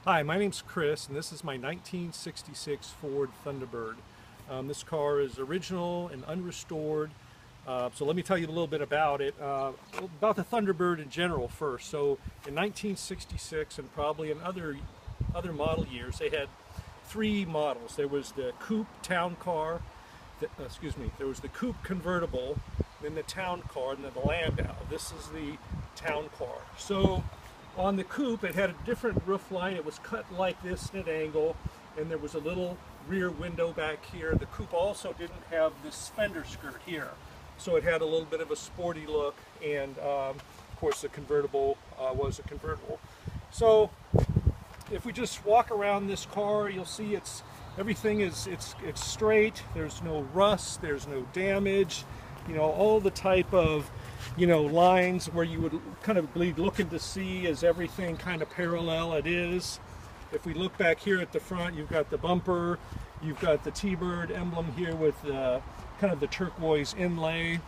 Hi, my name's Chris, and this is my 1966 Ford Thunderbird. This car is original and unrestored. So let me tell you a little bit about it. About the Thunderbird in general first. So in 1966 and probably in other model years, they had three models. There was the coupe town car, there was the coupe convertible, then the town car, and then the Landau. This is the town car. So on the coupe, it had a different roof line. It was cut like this at an angle, and there was a little rear window back here. The coupe also didn't have this fender skirt here, so it had a little bit of a sporty look, and of course the convertible was a convertible. So if we just walk around this car, you'll see everything is straight. There's no rust, there's no damage. You know, all the type of lines where you would kind of be looking to see is everything kind of parallel. It is. If we look back here at the front, you've got the bumper, you've got the T-Bird emblem here with kind of the turquoise inlay.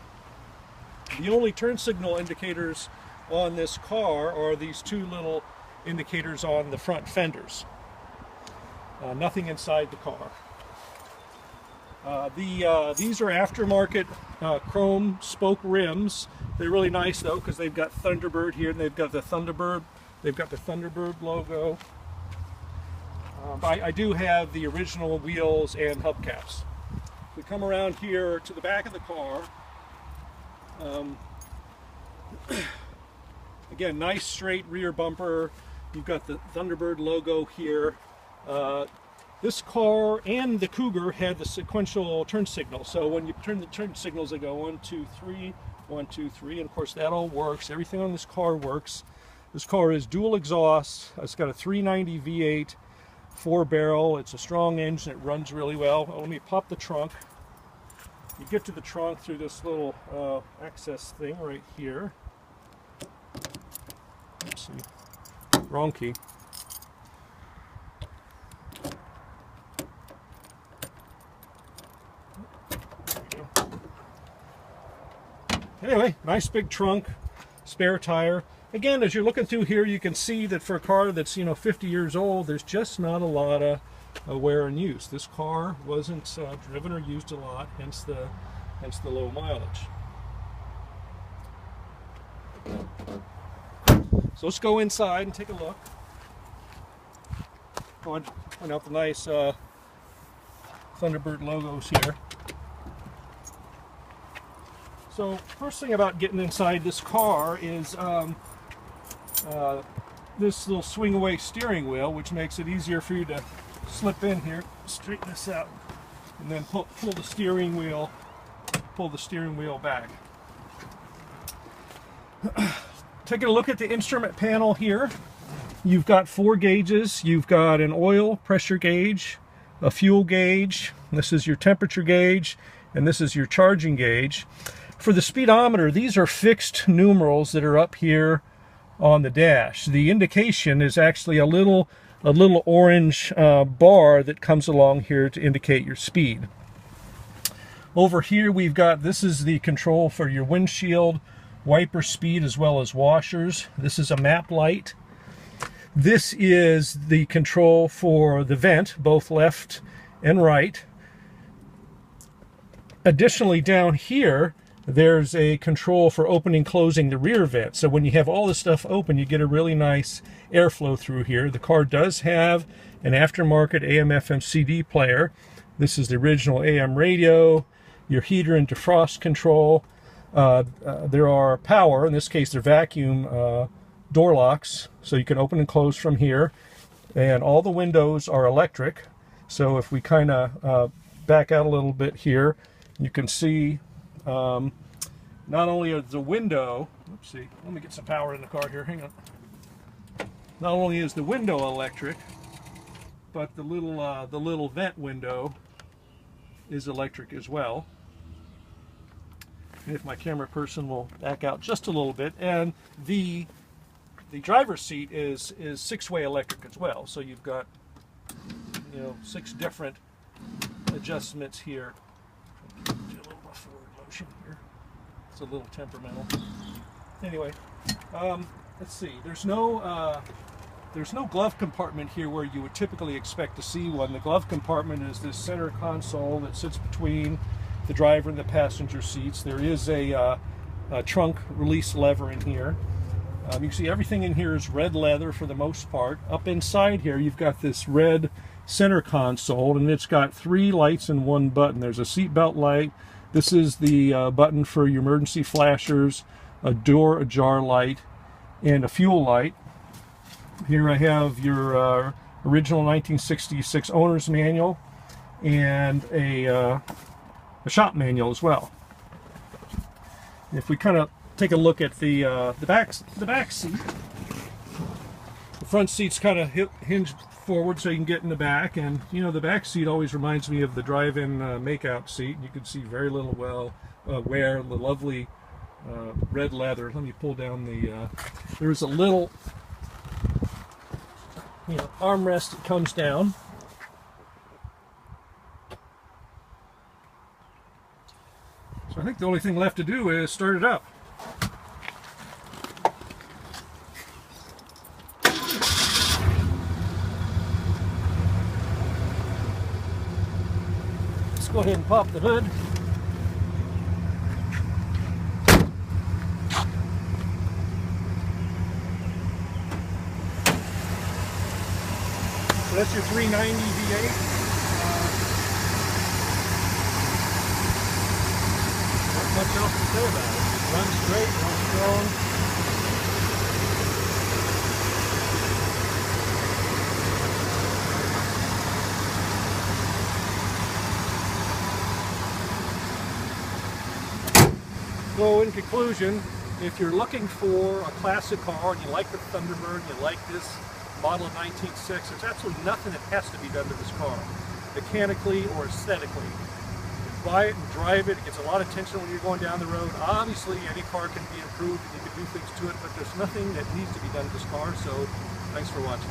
The only turn signal indicators on this car are these two little indicators on the front fenders. Nothing inside the car. These are aftermarket chrome spoke rims. They're really nice though, because they've got Thunderbird here, and they've got the Thunderbird logo. I do have the original wheels and hubcaps. If we come around here to the back of the car, again, nice straight rear bumper. You've got the Thunderbird logo here. This car and the Cougar had the sequential turn signal. So when you turn the turn signals, they go 1, 2, 3, 1, 2, 3. And of course that all works. Everything on this car works. This car is dual exhaust. It's got a 390 V8, 4-barrel. It's a strong engine. It runs really well. Let me pop the trunk. You get to the trunk through this little access thing right here. Let's see. Wrong key. Anyway, nice big trunk, spare tire. Again, as you're looking through here, you can see that for a car that's 50 years old, there's just not a lot of wear and use. This car wasn't driven or used a lot, hence the low mileage. So let's go inside and take a look. Point out the nice Thunderbird logos here. So first thing about getting inside this car is this little swing away steering wheel, which makes it easier for you to slip in here, straighten this out, and then pull the steering wheel back. Taking a look at the instrument panel here, you've got 4 gauges. You've got an oil pressure gauge, a fuel gauge, this is your temperature gauge, and this is your charging gauge. For the speedometer, these are fixed numerals that are up here on the dash. The indication is actually a little orange bar that comes along here to indicate your speed. Over here we've got, this is the control for your windshield, wiper speed, as well as washers. This is a map light. This is the control for the vent, both left and right. Additionally, down here, there's a control for opening and closing the rear vent. So when you have all this stuff open, you get a really nice airflow through here. The car does have an aftermarket AM/FM CD player. This is the original AM radio, your heater and defrost control. There are power, in this case they're vacuum door locks, so you can open and close from here. And all the windows are electric. So if we kind of back out a little bit here, you can see not only is the window, let me get some power in the car here, hang on. Not only is the window electric, but the little vent window is electric as well. And if my camera person will back out just a little bit, and the driver's seat is 6-way electric as well. So you've got 6 different adjustments here. Do a little more forward motion here. It's a little temperamental. Anyway, let's see. There's there's no glove compartment here where you would typically expect to see one. The glove compartment is this center console that sits between the driver and the passenger seats. There is a trunk release lever in here. You can see everything in here is red leather for the most part. Up inside here you've got this red center console, and it's got 3 lights and 1 button. There's a seat belt light. This is the button for your emergency flashers, a door ajar light, and a fuel light. Here I have your original 1966 owner's manual and a shop manual as well. If we kind of take a look at the back seat, the front seat's kind of hinged forward so you can get in the back, and you know, the back seat always reminds me of the drive-in makeout seat. You can see very little wear, the lovely red leather. Let me pull down the there's a little armrest that comes down. So I think the only thing left to do is start it up. Let's go ahead and pop the hood. So that's your 390 V8. Not much else to say about it. It runs great, runs strong. So in conclusion, if you're looking for a classic car and you like the Thunderbird, you like this model of 1906, there's absolutely nothing that has to be done to this car, mechanically or aesthetically. You buy it and drive it. It gets a lot of attention when you're going down the road. Obviously, any car can be improved and you can do things to it, but there's nothing that needs to be done to this car, so thanks for watching.